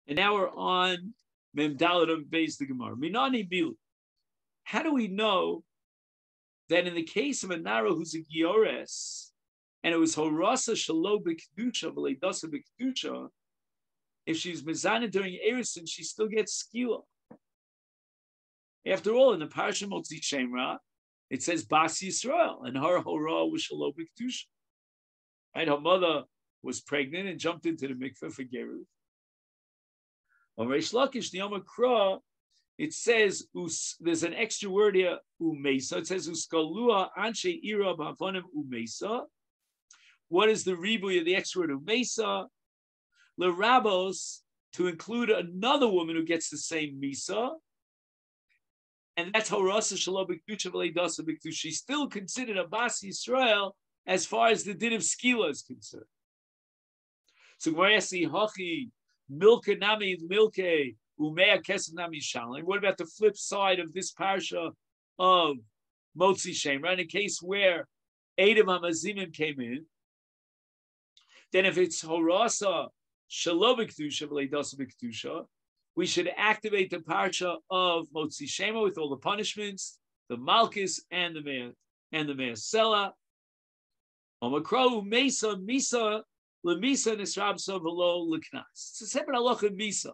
And now we're on Mem Dalet Beis the Gemara. Minani Bilu. How do we know that in the case of a Nara who's a Giores, and it was Horasa Shalo B'Kedusha, V'Leidasa B'Kedusha, if she's Mizana during Erison, she still gets skila. After all, in the Parasha Motzi Shemra, it says Bas Yisrael, and her Hora was Shalo B'Kedusha. Right? Her mother was pregnant and jumped into the mikveh for Geruth. On Reish Lakish, the Yom Kra, it says, there's an extra word here, umesa. It says, uskalua anshe ira b'avonim umesa. What is the ribuy of the extra word umesa? L'rabos, to include another woman who gets the same misa. And that's Horasa Shalom B'Kedusha V'Leidasa B'Kedusha. She's still considered a Bas Yisrael as far as the din of skila is concerned. So Gemara Yasi Hachi Milke Nami Milke Umea Kesef Nami Shalom. What about the flip side of this parsha of Motzi Shemra? In a case where Adam Hamazimim came in, then if it's Horasa Shalom B'Kedusha V'Leidasa B'Kedusha, we should activate the parsha of Motzi Shema with all the punishments, the Malchus and the Me'asela. Omakro Mesa Misa LeMisa Nisrabsa V'Lo L'Knas. It's a separate halacha Misa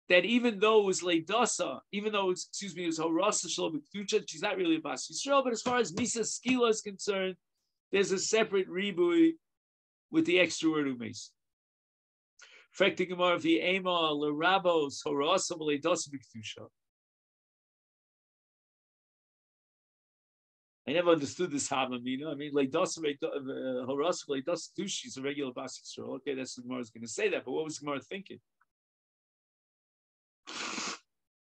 that even though it was Leidasa, even though it was Horasa Shalom B'Kedusha, she's not really a Bas Yisrael, but as far as Misa Skila is concerned, there's a separate ribui with the extra word Umesa. Frekti Gemara v'Ema l'Rabos Horasa v'Leidasa B'Kedusha. I never understood this Havamina. I mean, Leidasa Horasa v'Leidasa B'Kedusha is a regular Bas Yisrael. Okay, that's what Gemara is going to say that. But what was Gemara thinking?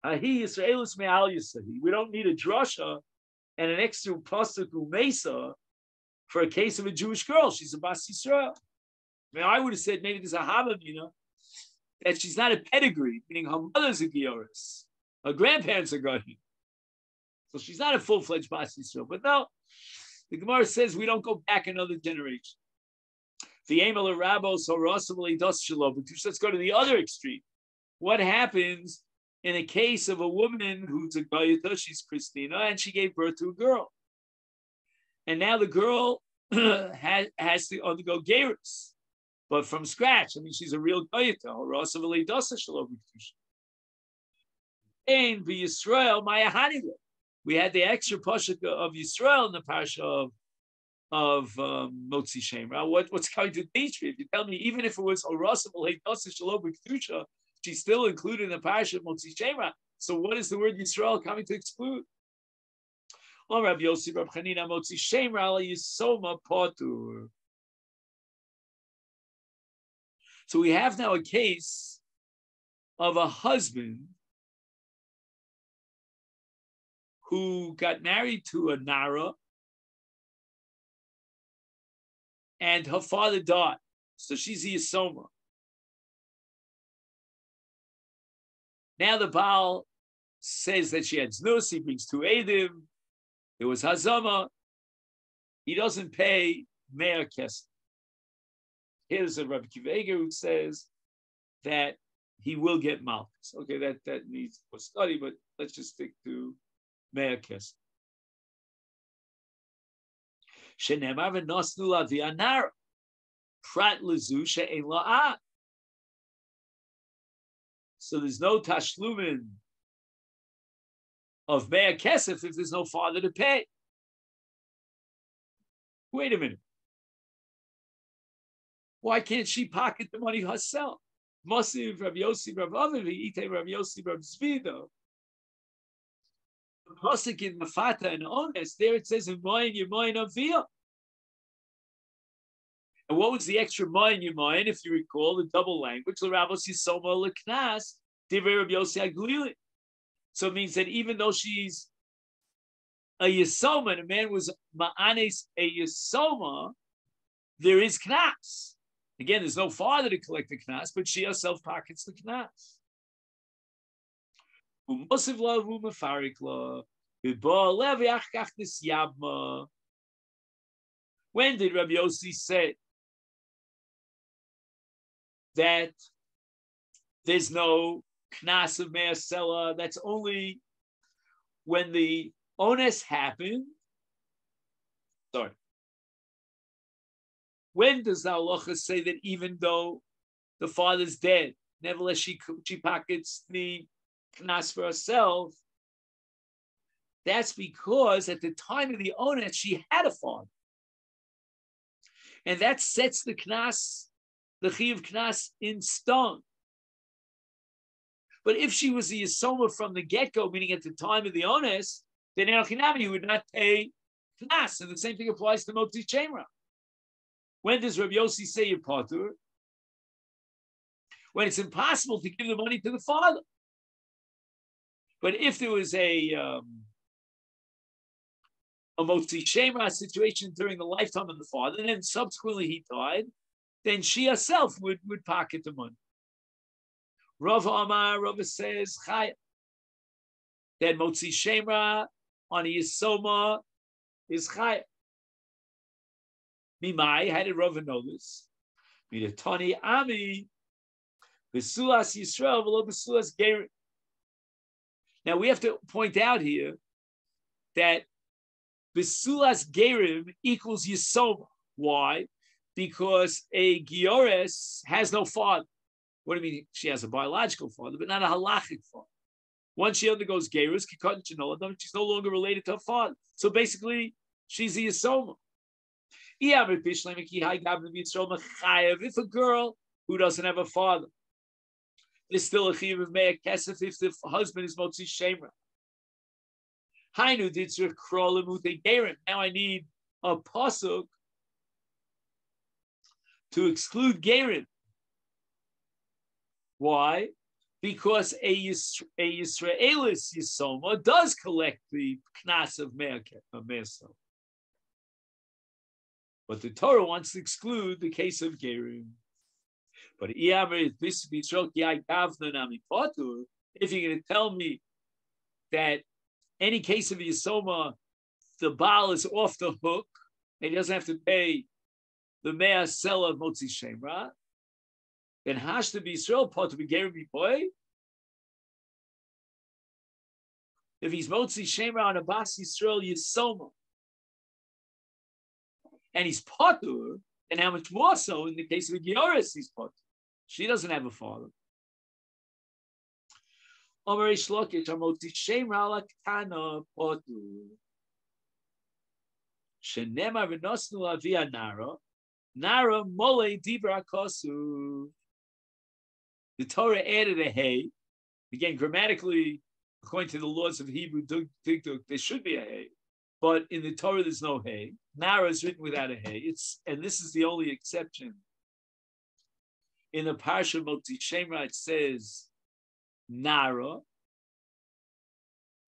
Ahi Yisraelis me'al Yisahi. We don't need a drasha and an extra pasuk umesa for a case of a Jewish girl. She's a Bas Yisrael. I mean, I would have said maybe there's a Havamina that she's not a pedigree, meaning her mother's a Gioris, her grandparents are going. So she's not a full-fledged Bas Yisrael. But no, the Gemara says we don't go back another generation. Let's go to the other extreme. What happens in a case of a woman who's a Gayata, she's Christina, and she gave birth to a girl. And now the girl has to undergo Gerus. But from scratch, I mean, she's a real Gayata. And be Yisrael, Maya Hanila. We had the extra pasuk of Yisrael in the parsha of Motzi Shemra. What's coming to teach me? If you tell me, even if it was Horasa v'Leidasa Shalom B'Kedusha, she's still included in the parsha of Motzi Shemra. So what is the word Yisrael coming to exclude? Oh, Rabbi Yossi, Rabbi Chanina, Motzi Shemra ala Yisoma Potur. So we have now a case of a husband who got married to a Nara and her father died. So she's a Yisoma. Now the Baal says that she had znus, he brings two Eidim, there was Hazama, he doesn't pay Me'er Kesef. Here's a Rabbi Akiva Eiger who says that he will get Malchus. Okay, that needs more study, but let's just stick to Me'er Kesef. Shenemar v'nosnu la v'anara prat lezu she'en la'at. So there's no tashlumin of Me'er Kesef if there's no father to pay. Wait a minute. Why can't she pocket the money herself? Mosiv Rabbi Yossi Rabbi Avivi, Ite Rabbi Yossi Rabbi Zvido. The pasuk in Mafata and Ones, there it says in Moyin Yemoyin Aviyah. And what was the extra Moyin Yemoyin, if you recall, the double language? L'Rabos Yisoma L'Knas, Divrei Rabbi Yossi Aglili. So it means that even though she's a Yisoma, and a man was Ma'anes a Yisoma, there is Knas. Again, there's no father to collect the Knas, but she herself pockets the Knas. When did Rabbi Yossi say that there's no knas of me'asela. That's only when the ones happened. Sorry. When does the halacha say that even though the father's dead, nevertheless she pockets the knas for herself? That's because at the time of the ones, she had a father. And that sets the knas, the chiyuv knas, in stone. But if she was the yisoma from the get-go, meaning at the time of the ones, then you would not pay knas. And the same thing applies to motzi shemra. When does Rabbi Yossi say you're patur? When it's impossible to give the money to the father. But if there was a motzi shemra situation during the lifetime of the father, and then subsequently he died, then she herself would pocket the money. Rav Amar, Rav says, Chaya. Then motzi shemra on a yisoma is Chaya. Mimai, how did Rav know this? Midatani Ami, Besulas Yisrael, v'lo Besulas Gerim. Now we have to point out here that Besulas Gerim equals Yisoma. Why? Because a Giores has no father. What do you mean? She has a biological father, but not a halachic father. Once she undergoes Gerus, she's no longer related to her father. So basically, she's a Yisoma. If a girl who doesn't have a father is still a chiyuv of mea kesef if the husband is motzi shemra. Hainu ditzur krol lemute gerim. Now I need a pasuk to exclude gerim. Why? Because a Yisraelis Yisoma does collect the knas of mea kesef. But the Torah wants to exclude the case of gerim. But if you're going to tell me that any case of Yisoma, the Baal is off the hook and he doesn't have to pay the mea sela of motzi shemra, then hashta b'Yisrael pot to be gerim boy. If he's motzi shemra on a bas Yisrael Yisoma, and he's patur, and how much more so in the case of a Gioris, he's patur. She doesn't have a father. Omer Shlokish, Amoti Shemra Laktana patur. Shenema v'nosnu avia Nara mole dibra kosu. The Torah added a hey. Again, grammatically, according to the laws of Hebrew Dikduk, there should be a hey. But in the Torah, there's no hey. Nara is written without a hey. And this is the only exception. In the Parsha Motzi Shemra, it says Nara.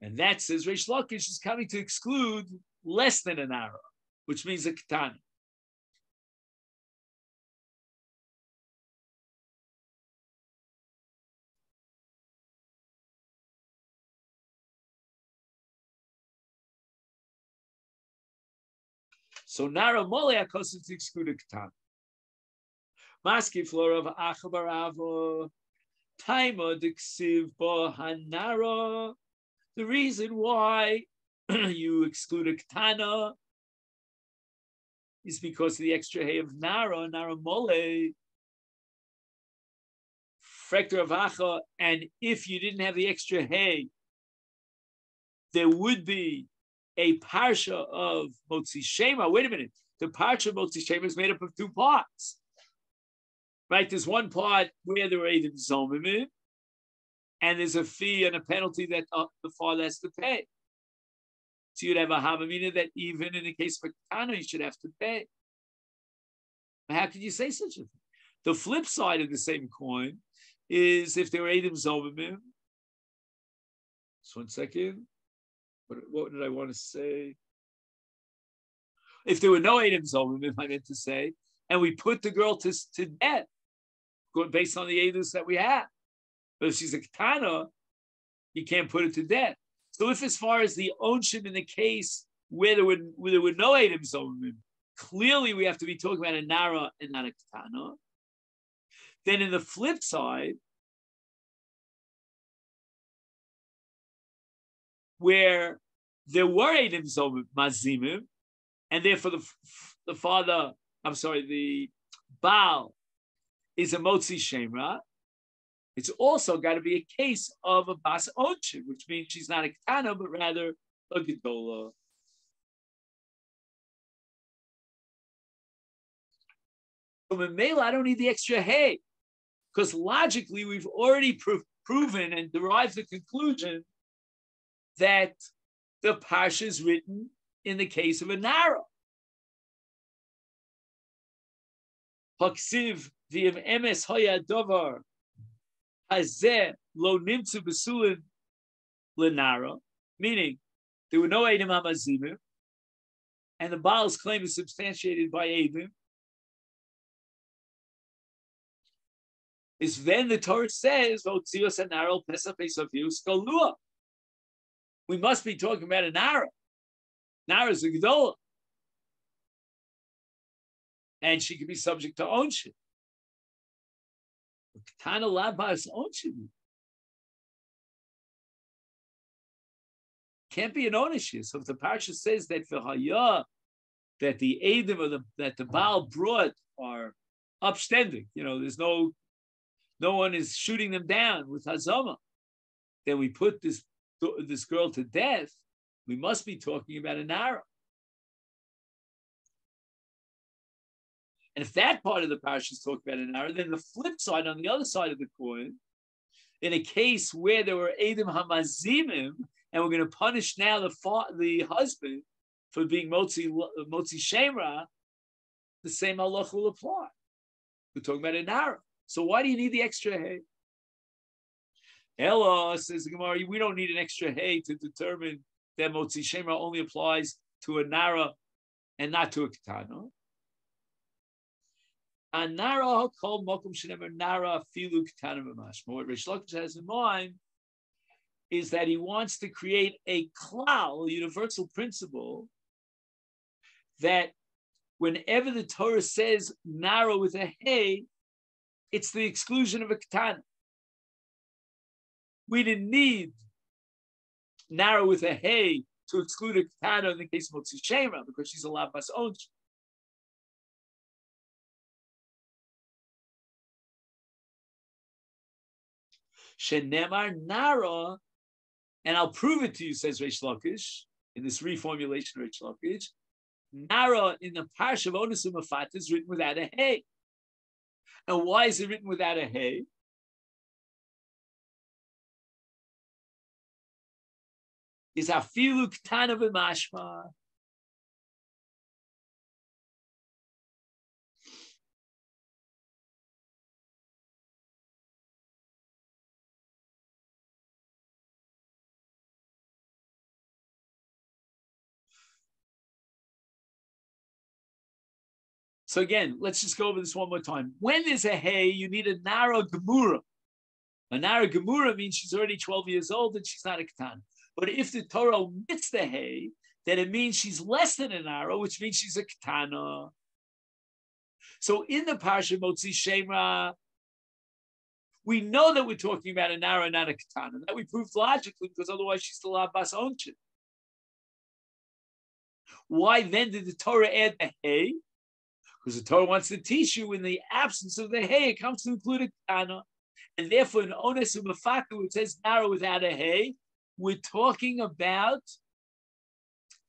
And that says Reish Lakish is coming to exclude less than a Nara, which means a Ketana. So Nara Mole Akosim to exclude a Ketana. Maski floor of Achabaravo, Taima Dixiv Bohanara. The reason why you exclude a Ketana is because of the extra hay of Nara Mole, Frekter of Acha, and if you didn't have the extra hay, there would be a parsha of Motzi Shema. Wait a minute. The parsha of Motzi Shema is made up of two parts. Right? There's one part where there are Eidim Zomimim, and there's a fee and a penalty that the father has to pay. So you'd have a Havamina that even in the case of a Ketana, you should have to pay. How could you say such a thing? The flip side of the same coin is if there were Eidim Zomimim. Just 1 second. What did I want to say? If there were no Eidim Zomimim, I meant to say, and we put the girl to death, based on the Eidus that we have. But if she's a Ketana, you can't put her to death. So if as far as the Onshim in the case where there were no Eidim Zomimim, clearly we have to be talking about a Nara and not a Ketana. Then in the flip side, where there were Eidim Mazimim, and therefore the father, the Baal is a Motzi Shemra, it's also got to be a case of a Bas Onshin, which means she's not a Ketana, but rather a Gedola. So in Mela, I don't need the extra hey, because logically we've already proven and derived the conclusion that the Parsha is written in the case of a Nara. Haksiv v'im emes hoya dovar hazeh lo nimtzu besulin lenara, meaning there were no Eidim Hamazimim, and the Baal's claim is substantiated by Eidim. Is then the Torah says, "Votzios anaro pesach pesavius galua." We must be talking about a Nara. Nara is a Gedola, and she can be subject to onshin. Ketana labas onshin can't be an ownership. So if the parsha says that v'haya, that the Eidim or that the Baal brought are upstanding, there's no one is shooting them down with hazama, then we put this girl to death. We must be talking about a Nara. And if that part of the parsha is talking about a Nara, then the flip side, on the other side of the coin, in a case where there were Eidim Hamazimim, and we're going to punish now the husband for being Motzi Shemra, the same halacha will apply. We're talking about a Nara. So why do you need the extra hay? Ella, says the Gemara, we don't need an extra hay to determine that Motzi Shemra only applies to a Nara and not to a Ketana. A Nara called Mokum Shenemer Nara Filu Ketana Mamash. What Reish Lakish has in mind is that he wants to create a klal, a universal principle, that whenever the Torah says Nara with a hay, it's the exclusion of a Ketana. We didn't need Nara with a hay to exclude a Ketana in the case of Motzi Shemra because she's a Labas Onsh. Shenemar Nara, and I'll prove it to you, says Reish Lakish, in this reformulation of Reish Lakish. Nara in the Parsha of Onus Umafat is written without a hay. And why is it written without a hay? Is afilu ktana v'mashma. So again, let's just go over this one more time. When there's a hay, you need a Nara Gemura. A Nara Gemura means she's already 12 years old and she's not a Ketana. But if the Torah omits the hay, then it means she's less than a Nara, which means she's a Ketana. So in the Parsha Motzi Shemra, we know that we're talking about a Nara, not a Ketana. That we proved logically, because otherwise she's still a Bas Onshin. Why then did the Torah add the hay? Because the Torah wants to teach you in the absence of the hay, it comes to include a Ketana. And therefore, in Ones Umafaka, where it says Nara without a hay, we're talking about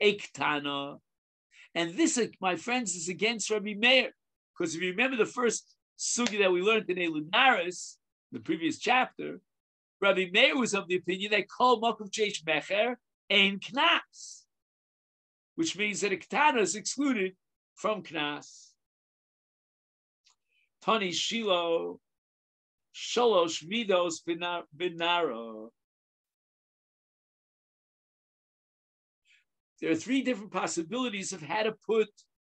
a Ketana. And this, my friends, is against Rabbi Meir. Because if you remember the first sugi that we learned in Elul Naris, the previous chapter, Rabbi Meir was of the opinion that Kol Mokum Cheish Mecher Ein Knas, which means that a Ketana is excluded from Knas. Tani Shilo Sholosh Midos Binara. There are three different possibilities of how to put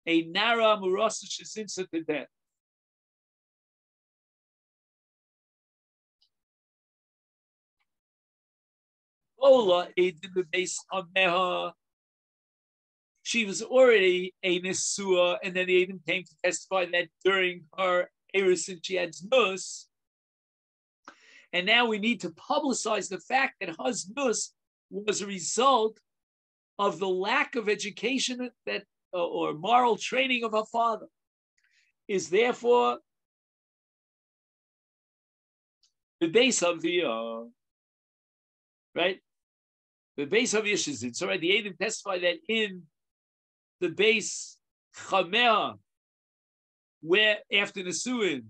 a Nara Murasa Shazinsa to death. Ola Eidin the base of Meha. She was already a Nisua, and then the Eidim came to testify that during her Eris she had Znus. And now we need to publicize the fact that her Znus was a result of the lack of education that or moral training of her father. Is therefore the base of the right? The base of Yeshizin. So right, the Eidim testify that in the base Chamea, where after the Suin,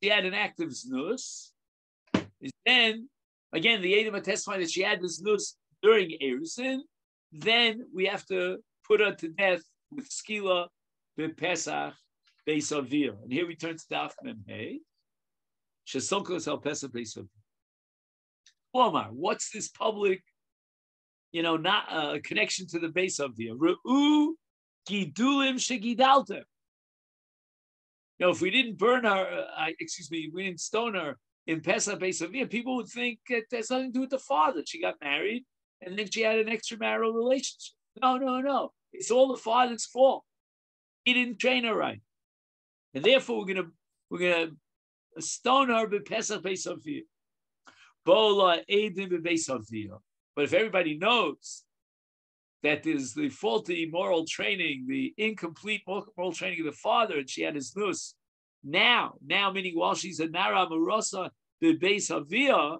she had an active znus, is then, again, the Eidim testify that she had this znus during Erusin, then we have to put her to death with Skila, Pesach, Beis Avir. And here we turn to Daf Mem Hey. Shesokos al Pesach Beis Avir. Omar, what's this public, not a connection to the Beis Avir? Re'u Gidulim Shegidalter. If we didn't burn her, we didn't stone her in Pesach Beis Avir, people would think that there's nothing to do with the father. She got married and then she had an extramarital relationship. No. It's all the father's fault. He didn't train her right. And therefore we're gonna stone her by Pesach Beis Avir. Bola Eidim Beis Avir. But if everybody knows that there's the faulty moral training, the incomplete moral training of the father, and she had his nus, now meaning while she's a Nara Marosa the Beis Avir,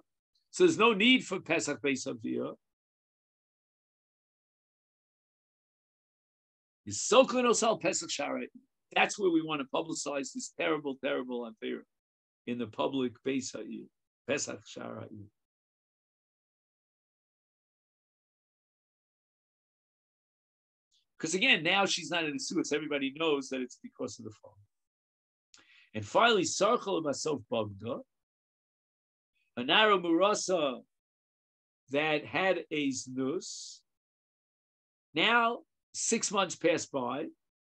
so there's no need for Pesach Beis Avir. Is Soklanos al Pesach Sharai. That's where we want to publicize this terrible, terrible affair in the public Beis Ha'ir, Pesach Sharai. Because again, now she's not in the suits. Everybody knows that it's because of the father. And finally, Sarchel Basof Bagda, a narrow Murasa that had a znus. Now, 6 months passed by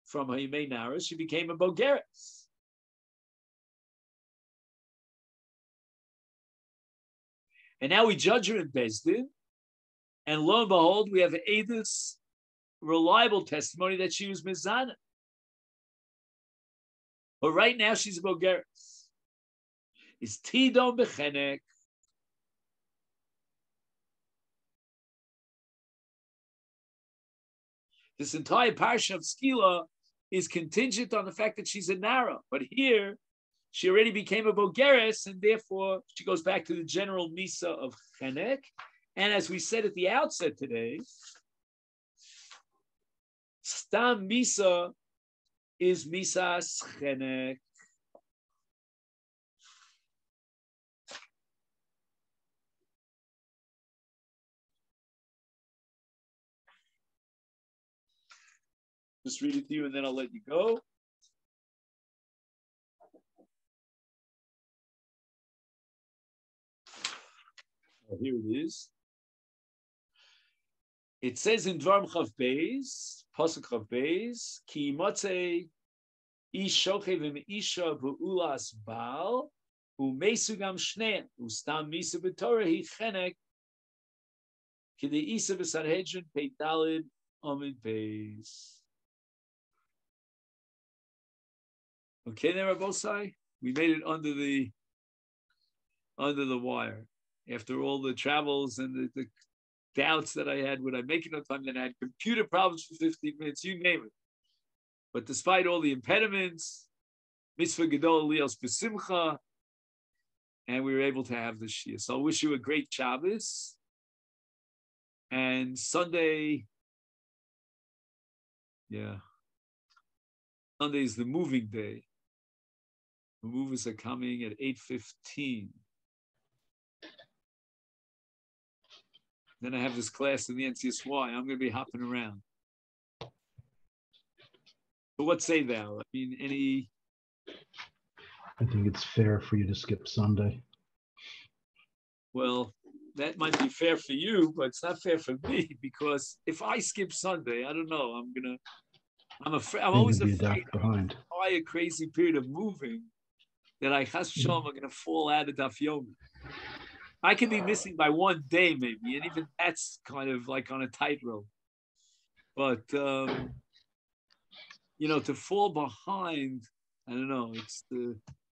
from Hayimei Nara, she became a Bogeres. And now we judge her in Bezdin, and lo and behold, we have Edith's reliable testimony that she was Mizana. But right now she's a Bogeres. Is Tidon Bechenek. This entire parsha of Skila is contingent on the fact that she's a Nara. But here, she already became a Bogeres, and therefore she goes back to the general Misa of Chenek. And as we said at the outset today, Stam Misa is Misas Chenek. Just read it to you and then I'll let you go. Here it is. It says in Dvarim Chav Beis, Pasuk Chav Beis, Ki motzei ish shochev im isha v'ulas baal, u'meisugam shneim, u'stam misa b'torah hi chenek, ki the isa b'sarhedrin pei dalid amid beis. Okay, there, Rabosai, we made it under the wire. After all the travels and the doubts that I had, would I make it on time? Then I had computer problems for 15 minutes, you name it. But despite all the impediments, Mitzvah Gedol Lios B'Simcha, and we were able to have this Shia. So I wish you a great Shabbos. And Sunday, Sunday is the moving day. The movers are coming at 8:15. Then I have this class in the NCSY. I'm going to be hopping around. But what say thou? I mean, any... I think it's fair for you to skip Sunday. Well, that might be fair for you, but it's not fair for me, because if I skip Sunday, I don't know. I'm always afraid behind by a crazy period of moving that I chas v'shalom are going to fall out of Daf Yomi. I could be missing by one day maybe, and even that's kind of like on a tightrope. But to fall behind, I don't know.